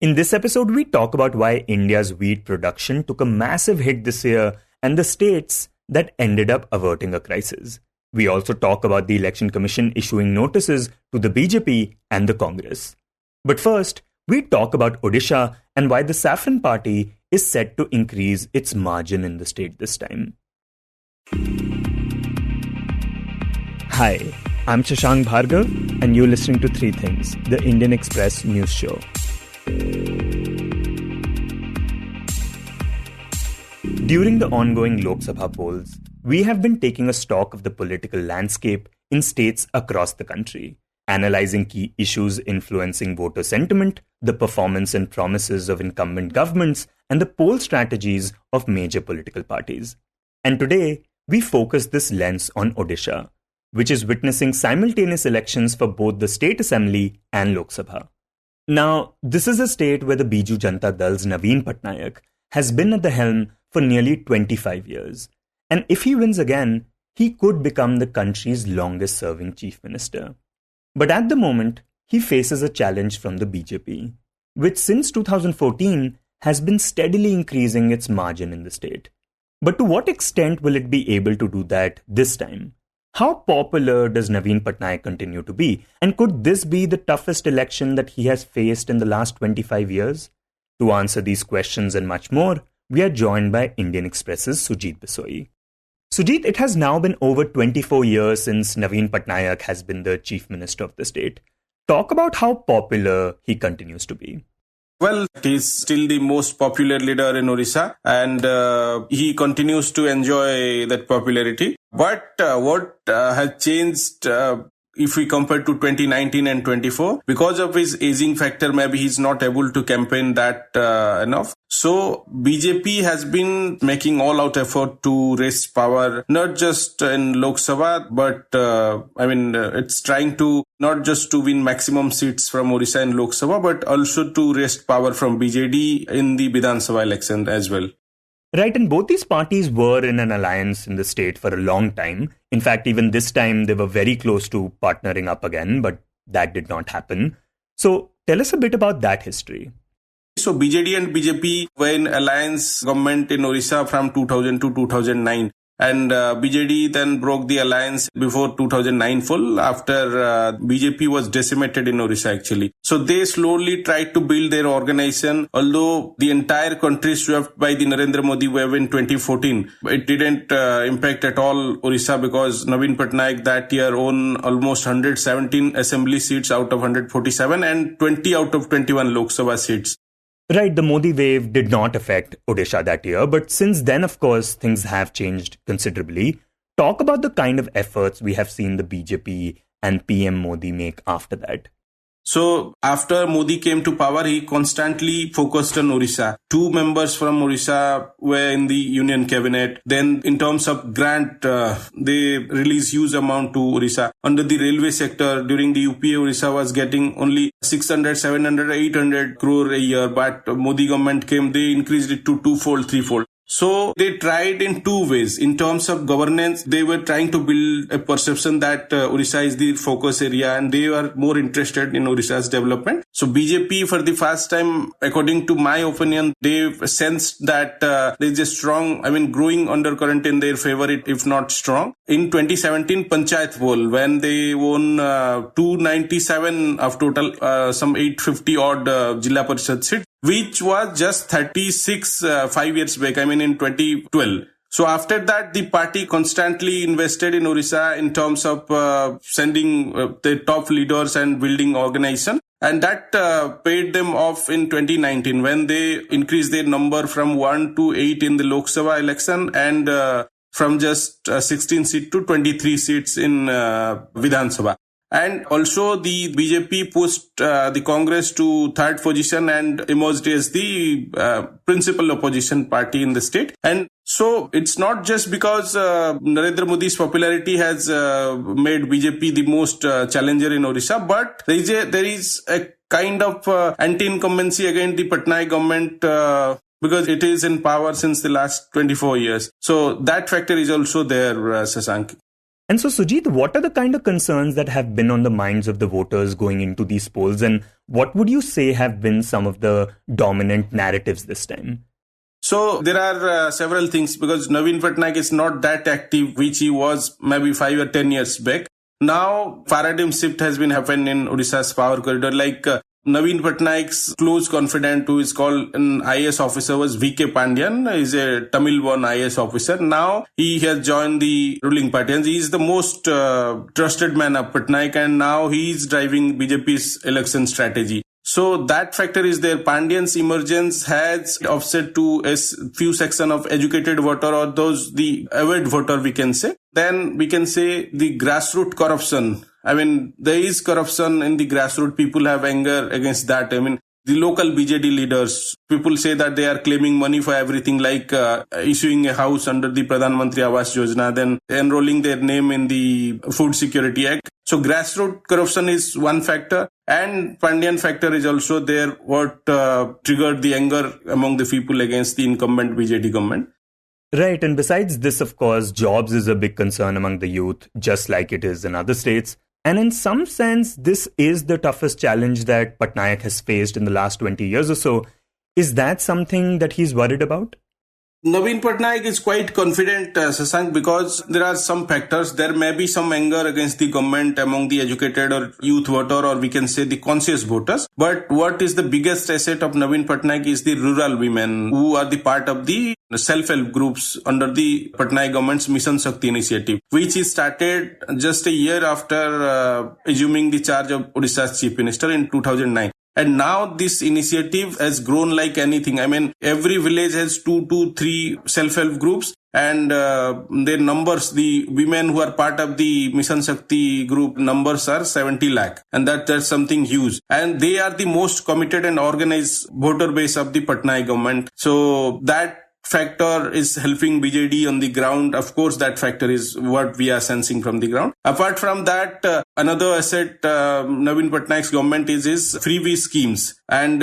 In this episode, we talk about why India's wheat production took a massive hit this year and the states that ended up averting a crisis. We also talk about the Election Commission issuing notices to the BJP and the Congress. But first, we talk about Odisha and why the Saffron Party is set to increase its margin in the state this time. Hi, I'm Shashank Bhargava, and you're listening to Three Things, the Indian Express news show. During the ongoing Lok Sabha polls, we have been taking a stock of the political landscape in states across the country, analyzing key issues influencing voter sentiment, the performance and promises of incumbent governments, and the poll strategies of major political parties. And today, we focus this lens on Odisha, which is witnessing simultaneous elections for both the State Assembly and Lok Sabha. Now, this is a state where the Biju Janata Dal's Naveen Patnaik has been at the helm for nearly 25 years. And if he wins again, he could become the country's longest-serving chief minister. But at the moment, he faces a challenge from the BJP, which since 2014 has been steadily increasing its margin in the state. But to what extent will it be able to do that this time? How popular does Naveen Patnaik continue to be? And could this be the toughest election that he has faced in the last 25 years? To answer these questions and much more, we are joined by Indian Express's Sujit Bisoyi. Sujit, it has now been over 24 years since Naveen Patnaik has been the chief minister of the state. Talk about how popular he continues to be. Well, he's still the most popular leader in Odisha, and he continues to enjoy that popularity. But what has changed if we compare to 2019 and 24, because of his aging factor, maybe he's not able to campaign that enough. So BJP has been making all-out effort to raise power, not just in Lok Sabha, but it's trying to not just to win maximum seats from Odisha in Lok Sabha, but also to raise power from BJD in the Vidhan Sabha election as well. Right, and both these parties were in an alliance in the state for a long time. In fact, even this time they were very close to partnering up again, but that did not happen. So tell us a bit about that history. So BJD and BJP were in alliance government in Odisha from 2000 to 2009. And BJD then broke the alliance before 2009 full after BJP was decimated in Odisha actually. So they slowly tried to build their organization. Although the entire country swept by the Narendra Modi wave in 2014, it didn't impact at all Odisha because Naveen Patnaik that year won almost 117 assembly seats out of 147 and 20 out of 21 Lok Sabha seats. Right, the Modi wave did not affect Odisha that year, but since then, of course, things have changed considerably. Talk about the kind of efforts we have seen the BJP and PM Modi make after that. So after Modi came to power, he constantly focused on Odisha. 2 members from Odisha were in the union cabinet. Then in terms of grant, they released huge amount to Odisha. Under the railway sector, during the UPA, Odisha was getting only 600, 700, 800 crore a year. But Modi government came, they increased it to 2-fold, 3-fold. So they tried in 2 ways. In terms of governance, they were trying to build a perception that Odisha is the focus area and they are more interested in Odisha's development. So BJP for the first time, according to my opinion, they sensed that there is a strong, growing undercurrent in their favor, if not strong. In 2017 Panchayat poll, when they won 297 of total, some 850 odd Jilla Parishad seats, which was just 36 5 years back, in 2012. So after that, the party constantly invested in Odisha in terms of sending the top leaders and building organization. And that paid them off in 2019 when they increased their number from 1 to 8 in the Lok Sabha election and from just 16 seats to 23 seats in Vidhan Sabha. And also the BJP pushed the Congress to 3rd position and emerged as the principal opposition party in the state. And so it's not just because Narendra Modi's popularity has made BJP the most challenger in Odisha, but there is a kind of anti-incumbency against the Patnaik government because it is in power since the last 24 years. So that factor is also there, Shashank. And so, Sujit, what are the kind of concerns that have been on the minds of the voters going into these polls? And what would you say have been some of the dominant narratives this time? So there are several things, because Naveen Patnaik is not that active, which he was maybe 5 or 10 years back. Now, paradigm shift has been happening in Odisha's power corridor. Naveen Patnaik's close confidant, who is called an IAS officer, was V.K. Pandyan. He's a Tamil-born IAS officer. Now he has joined the ruling party, and he is the most trusted man of Patnaik, and now he is driving BJP's election strategy. So that factor is there. Pandyan's emergence has offset to a few section of educated voter, or those the avert voter, we can say. Then we can say the grassroots corruption. There is corruption in the grassroots. People have anger against that. The local BJD leaders, people say that they are claiming money for everything, like issuing a house under the Pradhan Mantri Awas Yojana, then enrolling their name in the Food Security Act. So grassroots corruption is one factor, and Pandyan factor is also there, what triggered the anger among the people against the incumbent BJD government. Right, and besides this, of course, jobs is a big concern among the youth, just like it is in other states. And in some sense, this is the toughest challenge that Patnaik has faced in the last 20 years or so. Is that something that he's worried about? Naveen Patnaik is quite confident, Shashank, because there are some factors. There may be some anger against the government among the educated or youth voter, or we can say the conscious voters. But what is the biggest asset of Naveen Patnaik is the rural women, who are the part of the self-help groups under the Patnaik government's Mission Shakti initiative, which is started just a year after assuming the charge of Odisha's Chief Minister in 2009. And now this initiative has grown like anything. Every village has 2 to 3 self-help groups, and their numbers, the women who are part of the Mission Shakti group numbers are 70 lakh. And that's something huge. And they are the most committed and organized voter base of the Patnaik government. So that factor is helping BJD on the ground. Of course, that factor is what we are sensing from the ground. Apart from that, another asset Naveen Patnaik's government is his freebie schemes, and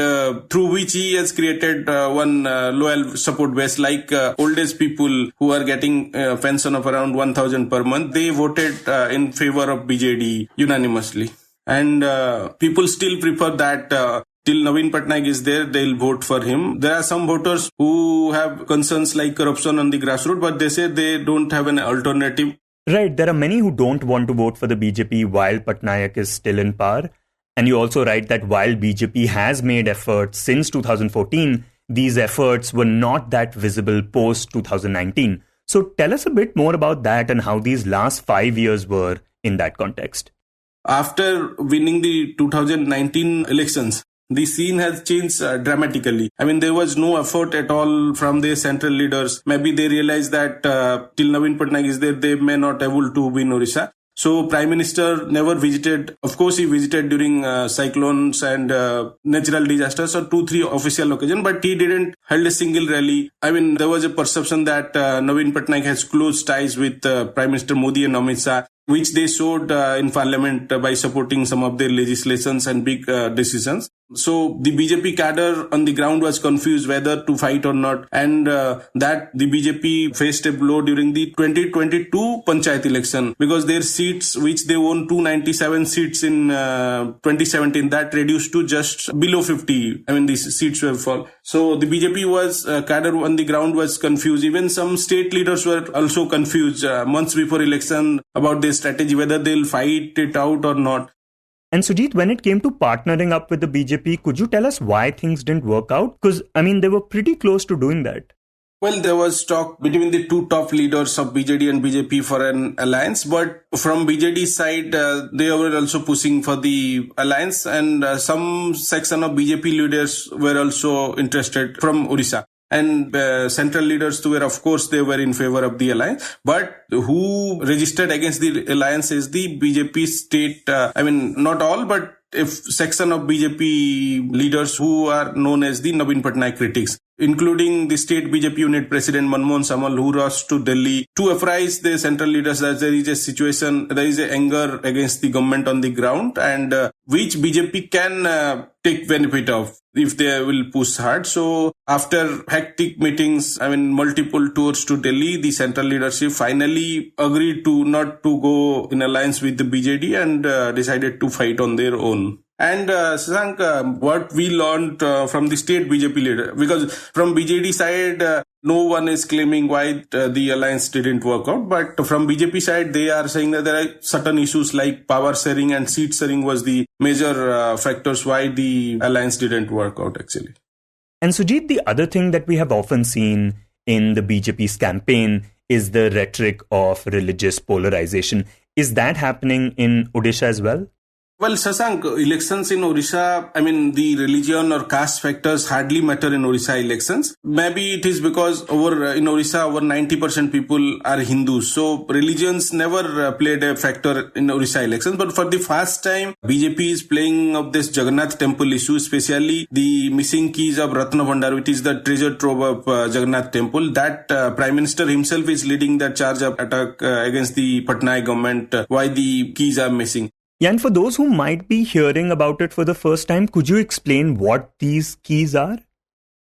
through which he has created one loyal support base, like old age people who are getting pension of around 1,000 per month. They voted in favor of BJD unanimously. And people still prefer that till Naveen Patnaik is there, they'll vote for him. There are some voters who have concerns like corruption on the grassroots, but they say they don't have an alternative. Right, there are many who don't want to vote for the BJP while Patnaik is still in power. And you also write that while BJP has made efforts since 2014, these efforts were not that visible post 2019. So tell us a bit more about that and how these last 5 years were in that context. After winning the 2019 elections, the scene has changed dramatically. There was no effort at all from the central leaders. Maybe they realized that till Naveen Patnaik is there, they may not able to win Odisha. So Prime Minister never visited. Of course, he visited during cyclones and natural disasters, or 2-3 official occasions, but he didn't held a single rally. There was a perception that Naveen Patnaik has close ties with Prime Minister Modi and Amit Shah, which they showed in parliament by supporting some of their legislations and big decisions. So the BJP cadre on the ground was confused whether to fight or not, and that the BJP faced a blow during the 2022 Panchayat election, because their seats, which they won 297 seats in 2017, that reduced to just below 50. These seats were fall. So the BJP was cadre on the ground was confused. Even some state leaders were also confused months before election about their strategy, whether they'll fight it out or not. And Sujit, when it came to partnering up with the BJP, could you tell us why things didn't work out? Because, they were pretty close to doing that. Well, there was talk between the two top leaders of BJD and BJP for an alliance, but from BJD's side, they were also pushing for the alliance, and some section of BJP leaders were also interested from Odisha. And central leaders too were, of course, they were in favor of the alliance. But who registered against the alliance is the BJP state, not all, but a section of BJP leaders who are known as the Naveen Patnaik critics. including the state BJP unit president Manmohan Samal, who rushed to Delhi to apprise the central leaders that there is a situation, there is a anger against the government on the ground, and which BJP can take benefit of if they will push hard. So after hectic meetings, multiple tours to Delhi, the central leadership finally agreed to not to go in alliance with the BJD and decided to fight on their own. And Shashank, what we learned from the state BJP leader, because from BJD side, no one is claiming why the alliance didn't work out. But from BJP side, they are saying that there are certain issues like power sharing and seat sharing was the major factors why the alliance didn't work out actually. And Sujit, the other thing that we have often seen in the BJP's campaign is the rhetoric of religious polarization. Is that happening in Odisha as well? Well, Shashank, elections in Odisha, the religion or caste factors hardly matter in Odisha elections. Maybe it is because in Odisha, over 90% people are Hindus. So religions never played a factor in Odisha elections. But for the first time, BJP is playing up this Jagannath temple issue, especially the missing keys of Ratna Bhandar, which is the treasure trove of Jagannath temple. That Prime Minister himself is leading that charge of attack against the Patnaik government, why the keys are missing. Yeah, and for those who might be hearing about it for the first time, could you explain what these keys are?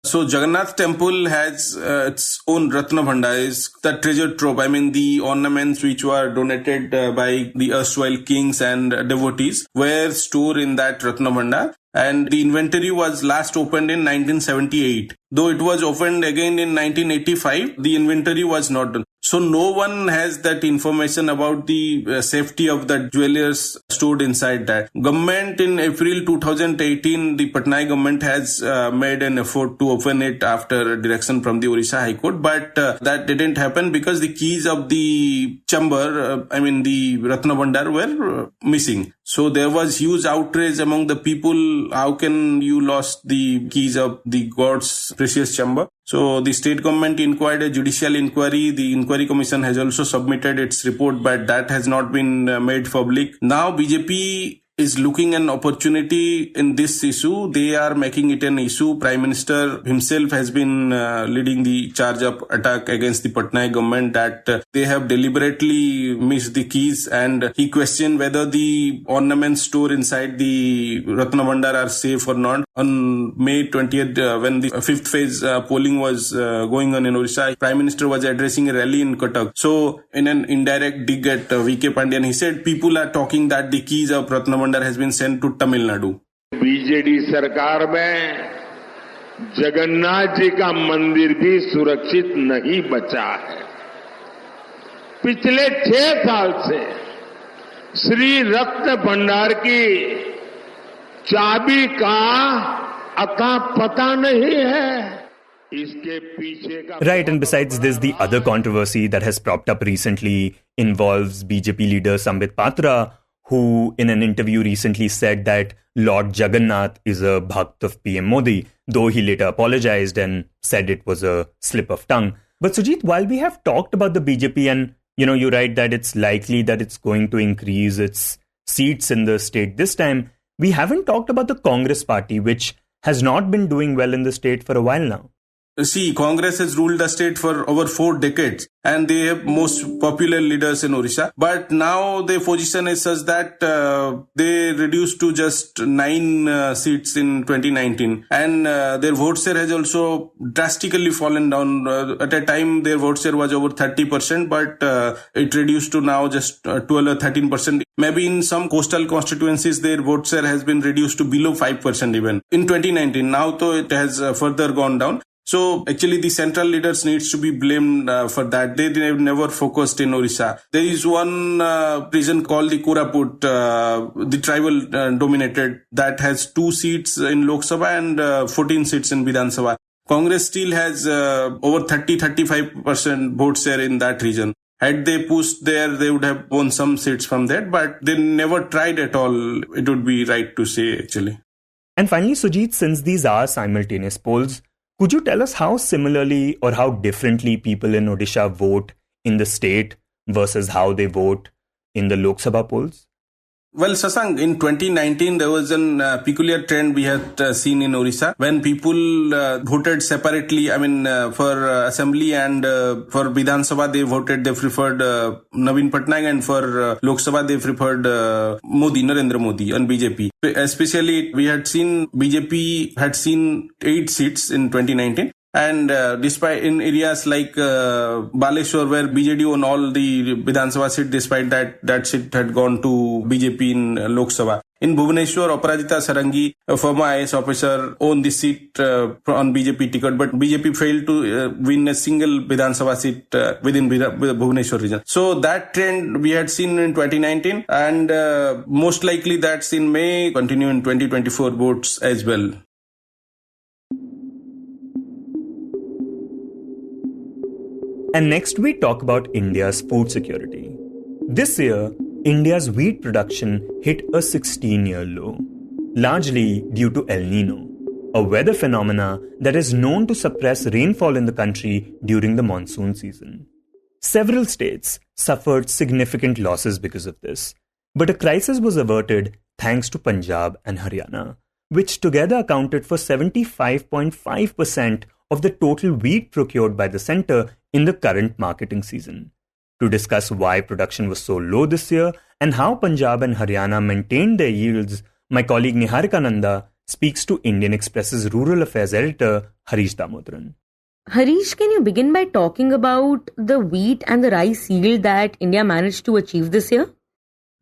So Jagannath temple has its own Ratna Bhandar, is the treasure trove. The ornaments which were donated by the erstwhile kings and devotees were stored in that Ratna Bhandar. And the inventory was last opened in 1978. Though it was opened again in 1985, the inventory was not done. So no one has that information about the safety of the jewelers stored inside that. Government in April 2018, the Patnaik government has made an effort to open it after direction from the Odisha High Court. But that didn't happen because the keys of the chamber, the Ratna Bhandar were missing. So there was huge outrage among the people. How can you lost the keys of the God's precious chamber? So the state government inquired a judicial inquiry. The inquiry commission has also submitted its report, but that has not been made public. Now BJP is looking an opportunity in this issue. They are making it an issue. Prime Minister himself has been leading the charge of attack against the Patnaik government that they have deliberately missed the keys, and he questioned whether the ornaments stored inside the Ratna Bhandar are safe or not. On May 20th, when the fifth phase polling was going on in Odisha, Prime Minister was addressing a rally in Cuttack. So in an indirect dig at VK Pandian, he said people are talking that the keys of Ratna Bhandar has been sent to Tamil Nadu. BJD सरकार में जगन्नाथ जी का मंदिर भी सुरक्षित नहीं बचा है। पिछले 6 साल से श्री रत्न भंडार की चाबी का अता पता नहीं है। Right, and besides this, the other controversy that has propped up recently involves BJP leader Sambit Patra, who in an interview recently said that Lord Jagannath is a bhakt of PM Modi, though he later apologized and said it was a slip of tongue. But Sujit, while we have talked about the BJP and, you write that it's likely that it's going to increase its seats in the state this time, we haven't talked about the Congress Party, which has not been doing well in the state for a while now. See, Congress has ruled the state for over 4 decades and they have most popular leaders in Odisha. But now their position is such that they reduced to just 9 seats in 2019. And their vote share has also drastically fallen down. At a time, their vote share was over 30%, but it reduced to now just 12 or 13%. Maybe in some coastal constituencies, their vote share has been reduced to below 5% even. In 2019, now though it has further gone down. So actually the central leaders needs to be blamed for that. They never focused in Odisha. There is one region called the Koraput, the tribal dominated, that has 2 seats in Lok Sabha and 14 seats in Vidhan Sabha. Congress still has over 30-35% vote share in that region. Had they pushed there, they would have won some seats from that, but they never tried at all. It would be right to say actually. And finally, Sujit, since these are simultaneous polls, could you tell us how similarly or how differently people in Odisha vote in the state versus how they vote in the Lok Sabha polls? Well, Shashank, in 2019, there was a peculiar trend we had seen in Odisha when people voted separately. For Assembly and for Vidhan Sabha, they preferred Naveen Patnaik, and for Lok Sabha, they preferred Narendra Modi and BJP. Especially, we had seen BJP had seen 8 seats in 2019. And despite in areas like Baleshwar, where BJD won all the Vidhan Sabha seat, despite that seat had gone to BJP in Lok Sabha. In Bhubaneswar, Aparajita Sarangi, a former IS officer, owned the seat on BJP ticket, but BJP failed to win a single Vidhan Sabha seat within Bhubaneswar region. So that trend we had seen in 2019, and most likely that scene may continue in 2024 votes as well. And next we talk about India's food security. This year, India's wheat production hit a 16-year low, largely due to El Nino, a weather phenomena that is known to suppress rainfall in the country during the monsoon season. Several states suffered significant losses because of this, but a crisis was averted thanks to Punjab and Haryana, which together accounted for 75.5% of the total wheat procured by the centre in the current marketing season. To discuss why production was so low this year and how Punjab and Haryana maintained their yields, my colleague Niharika Nanda speaks to Indian Express's Rural Affairs editor Harish Damodaran. Harish, can you begin by talking about the wheat and the rice yield that India managed to achieve this year?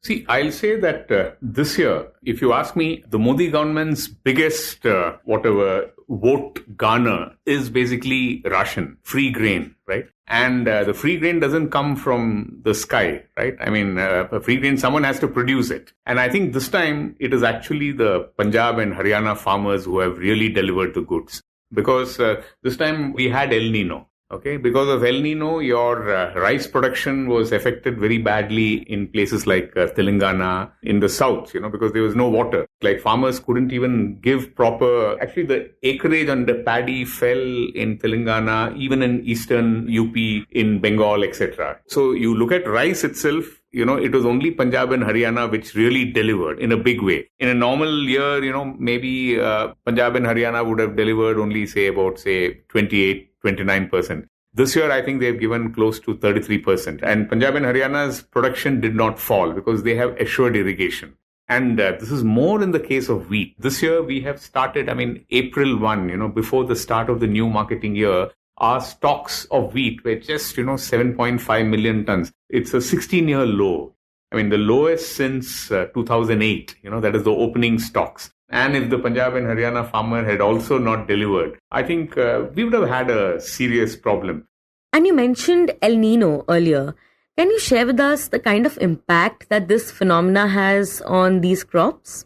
See, I'll say that this year, if you ask me, the Modi government's biggest vote garner is basically ration, free grain, right? And the free grain doesn't come from the sky, right? Free grain, someone has to produce it. And I think this time it is actually the Punjab and Haryana farmers who have really delivered the goods. Because this time we had El Nino. Okay, because of El Nino, your rice production was affected very badly in places like Telangana, in the south, because there was no water. Like farmers couldn't even give proper, actually the acreage on the paddy fell in Telangana, even in eastern UP, in Bengal, etc. So you look at rice itself, it was only Punjab and Haryana which really delivered in a big way. In a normal year, maybe Punjab and Haryana would have delivered only, about 29%. This year, I think they've given close to 33%. And Punjab and Haryana's production did not fall because they have assured irrigation. And this is more in the case of wheat. This year, we have started, April 1, before the start of the new marketing year, our stocks of wheat were just, 7.5 million tons. It's a 16-year low. The lowest since 2008, that is the opening stocks. And if the Punjab and Haryana farmer had also not delivered, I think we would have had a serious problem. And you mentioned El Nino earlier. Can you share with us the kind of impact that this phenomena has on these crops?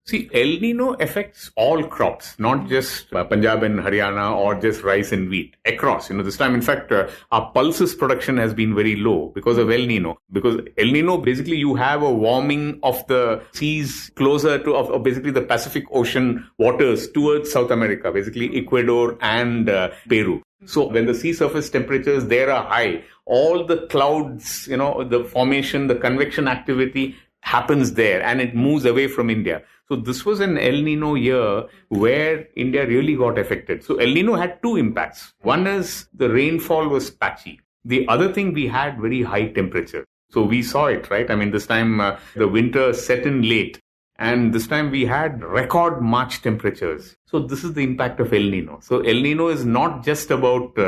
See, El Nino affects all crops, not just Punjab and Haryana or just rice and wheat. Across, this time, in fact, our pulses production has been very low because of El Nino. Because El Nino, basically, you have a warming of the seas closer to, of basically the Pacific Ocean waters towards South America, basically Ecuador and Peru. So when the sea surface temperatures there are high, all the clouds, the formation, the convection activity happens there and it moves away from India. So this was an El Nino year where India really got affected. So El Nino had two impacts. One is the rainfall was patchy. The other thing, we had very high temperature. So we saw it, right? This time the winter set in late. And this time we had record March temperatures. So this is the impact of El Nino. So El Nino is not just about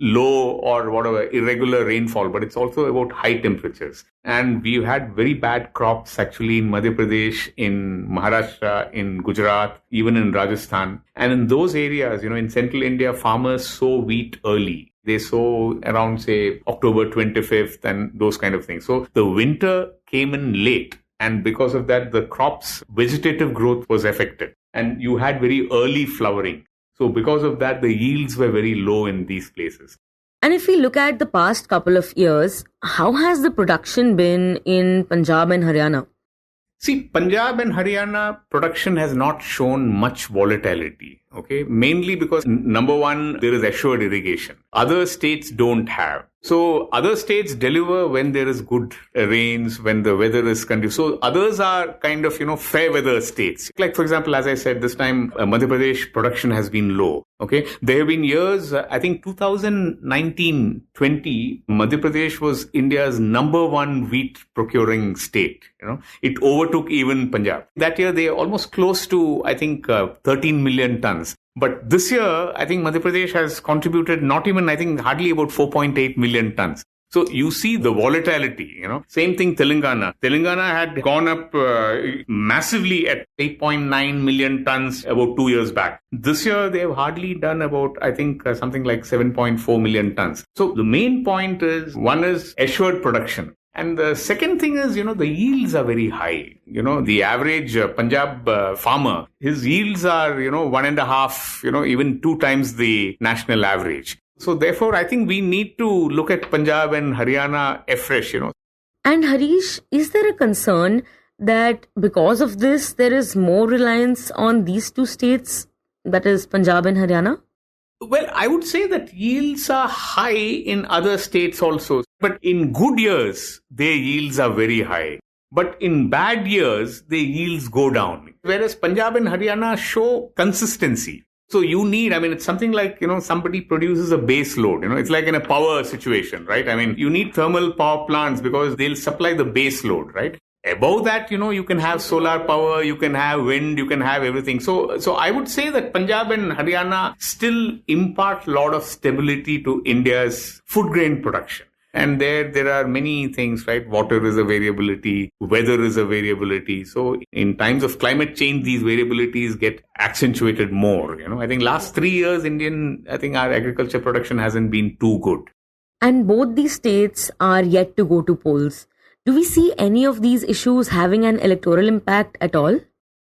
low or whatever irregular rainfall, but it's also about high temperatures. And we've had very bad crops actually in Madhya Pradesh, in Maharashtra, in Gujarat, even in Rajasthan. And in those areas, in central India, farmers sow wheat early. They sow around, say, October 25th and those kind of things. So the winter came in late. And because of that, the crops' vegetative growth was affected. And you had very early flowering. So because of that, the yields were very low in these places. And if we look at the past couple of years, how has the production been in Punjab and Haryana? See, Punjab and Haryana production has not shown much volatility, okay? Mainly because, number one, there is assured irrigation. Other states don't have. So other states deliver when there is good rains, when the weather is conducive. So others are kind of, fair weather states. Like, for example, as I said, this time Madhya Pradesh production has been low. Okay. There have been years, I think 2019-20, Madhya Pradesh was India's number one wheat procuring state. It overtook even Punjab. That year, they are almost close to, I think, 13 million tons. But this year, I think Madhya Pradesh has contributed not even, I think, hardly about 4.8 million tons. So you see the volatility, Same thing Telangana. Telangana had gone up massively at 8.9 million tons about 2 years back. This year, they have hardly done about, I think, something like 7.4 million tons. So the main point is, one is assured production. And the second thing is, the yields are very high. The average Punjab farmer, his yields are, 1.5, even 2 times the national average. So therefore, I think we need to look at Punjab and Haryana afresh, And Harish, is there a concern that because of this, there is more reliance on these two states, that is Punjab and Haryana? Well, I would say that yields are high in other states also. But in good years, their yields are very high. But in bad years, their yields go down. Whereas Punjab and Haryana show consistency. So you need, it's something like, somebody produces a base load. It's like in a power situation, right? You need thermal power plants because they'll supply the base load, right? Above that, you can have solar power, you can have wind, you can have everything. So I would say that Punjab and Haryana still impart a lot of stability to India's food grain production. And there are many things, right? Water is a variability, weather is a variability. So in times of climate change, these variabilities get accentuated more. I think last 3 years, our agriculture production hasn't been too good. And both these states are yet to go to polls. Do we see any of these issues having an electoral impact at all?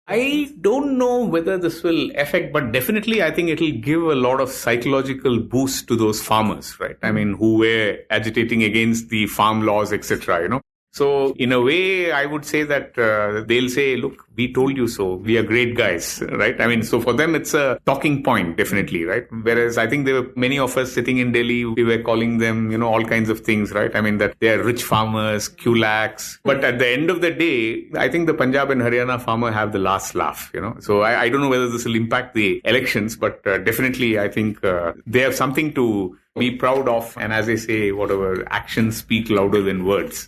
I don't know whether this will affect, but definitely I think it will give a lot of psychological boost to those farmers, right? Who were agitating against the farm laws, etc., So in a way, I would say that they'll say, look, we told you so. We are great guys, right? So for them, it's a talking point, definitely, right? Whereas I think there were many of us sitting in Delhi, we were calling them, all kinds of things, right? That they are rich farmers, kulaks. But at the end of the day, I think the Punjab and Haryana farmer have the last laugh, So I don't know whether this will impact the elections, but definitely I think they have something to be proud of. And as they say, whatever, actions speak louder than words.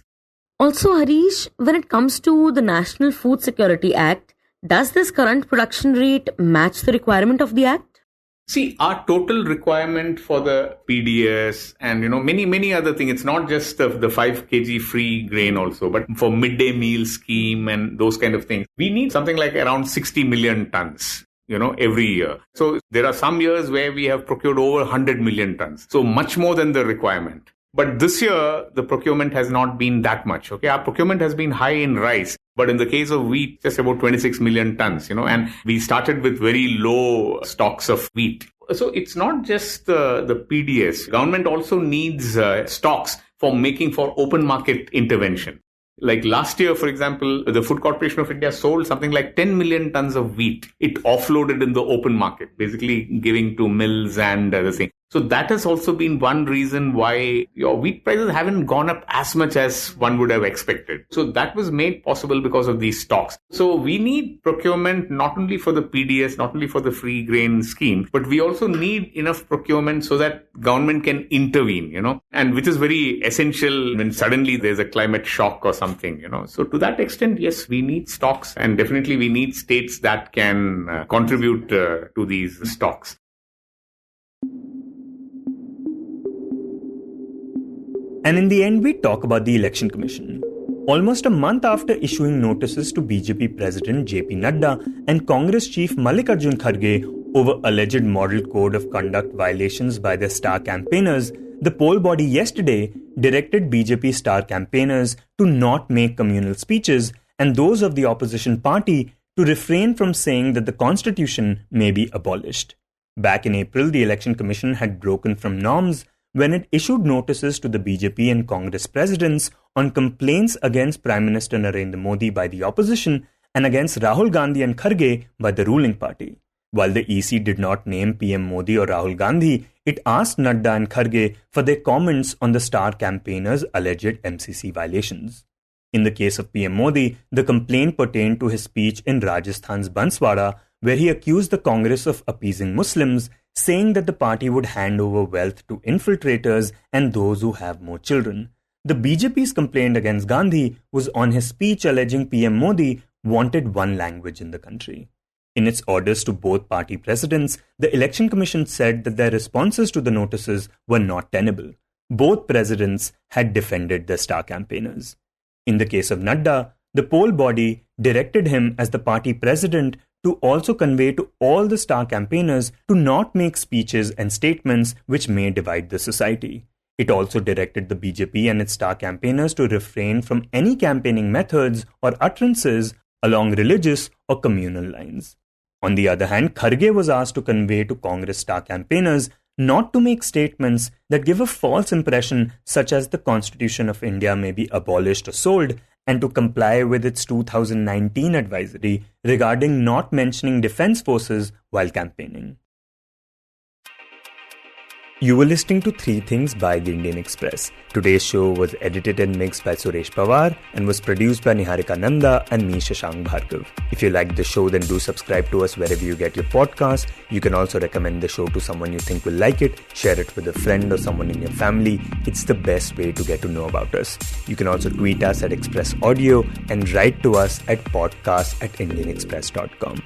Also, Harish, when it comes to the National Food Security Act, does this current production rate match the requirement of the Act? See, our total requirement for the PDS and, many other things, it's not just the 5 kg free grain also, but for midday meal scheme and those kind of things, we need something like around 60 million tons. Every year. So there are some years where we have procured over 100 million tons. So much more than the requirement. But this year, the procurement has not been that much. Okay, our procurement has been high in rice. But in the case of wheat, just about 26 million tons, and we started with very low stocks of wheat. So it's not just the PDS. Government also needs stocks for open market intervention. Like last year, for example, the Food Corporation of India sold something like 10 million tons of wheat. It offloaded in the open market, basically giving to mills and other things. So that has also been one reason why your wheat prices haven't gone up as much as one would have expected. So that was made possible because of these stocks. So we need procurement not only for the PDS, not only for the free grain scheme, but we also need enough procurement so that government can intervene, and which is very essential when suddenly there's a climate shock or something, So to that extent, yes, we need stocks, and definitely we need states that can contribute to these stocks. And in the end, we talk about the Election Commission. Almost a month after issuing notices to BJP President JP Nanda and Congress Chief Mallikarjun Kharge over alleged model code of conduct violations by their star campaigners, the poll body yesterday directed BJP star campaigners to not make communal speeches and those of the opposition party to refrain from saying that the constitution may be abolished. Back in April, the Election Commission had broken from norms when it issued notices to the BJP and Congress presidents on complaints against Prime Minister Narendra Modi by the opposition and against Rahul Gandhi and Kharge by the ruling party. While the EC did not name PM Modi or Rahul Gandhi, it asked Nanda and Kharge for their comments on the star campaigner's alleged MCC violations. In the case of PM Modi, the complaint pertained to his speech in Rajasthan's Banswara, where he accused the Congress of appeasing Muslims, saying that the party would hand over wealth to infiltrators and those who have more children. The BJP's complaint against Gandhi was on his speech alleging PM Modi wanted one language in the country. In its orders to both party presidents, the Election Commission said that their responses to the notices were not tenable. Both presidents had defended the star campaigners. In the case of Nanda, the poll body directed him as the party president to also convey to all the star campaigners to not make speeches and statements which may divide the society. It also directed the BJP and its star campaigners to refrain from any campaigning methods or utterances along religious or communal lines. On the other hand, Kharge was asked to convey to Congress star campaigners not to make statements that give a false impression such as the Constitution of India may be abolished or sold, and to comply with its 2019 advisory regarding not mentioning defense forces while campaigning. You were listening to 3 Things by the Indian Express. Today's show was edited and mixed by Suresh Pawar and was produced by Niharika, Nanda and me, Shashank Bhargava. If you liked the show, then do subscribe to us wherever you get your podcasts. You can also recommend the show to someone you think will like it, share it with a friend or someone in your family. It's the best way to get to know about us. You can also tweet us at Express Audio and write to us at podcast@indianexpress.com.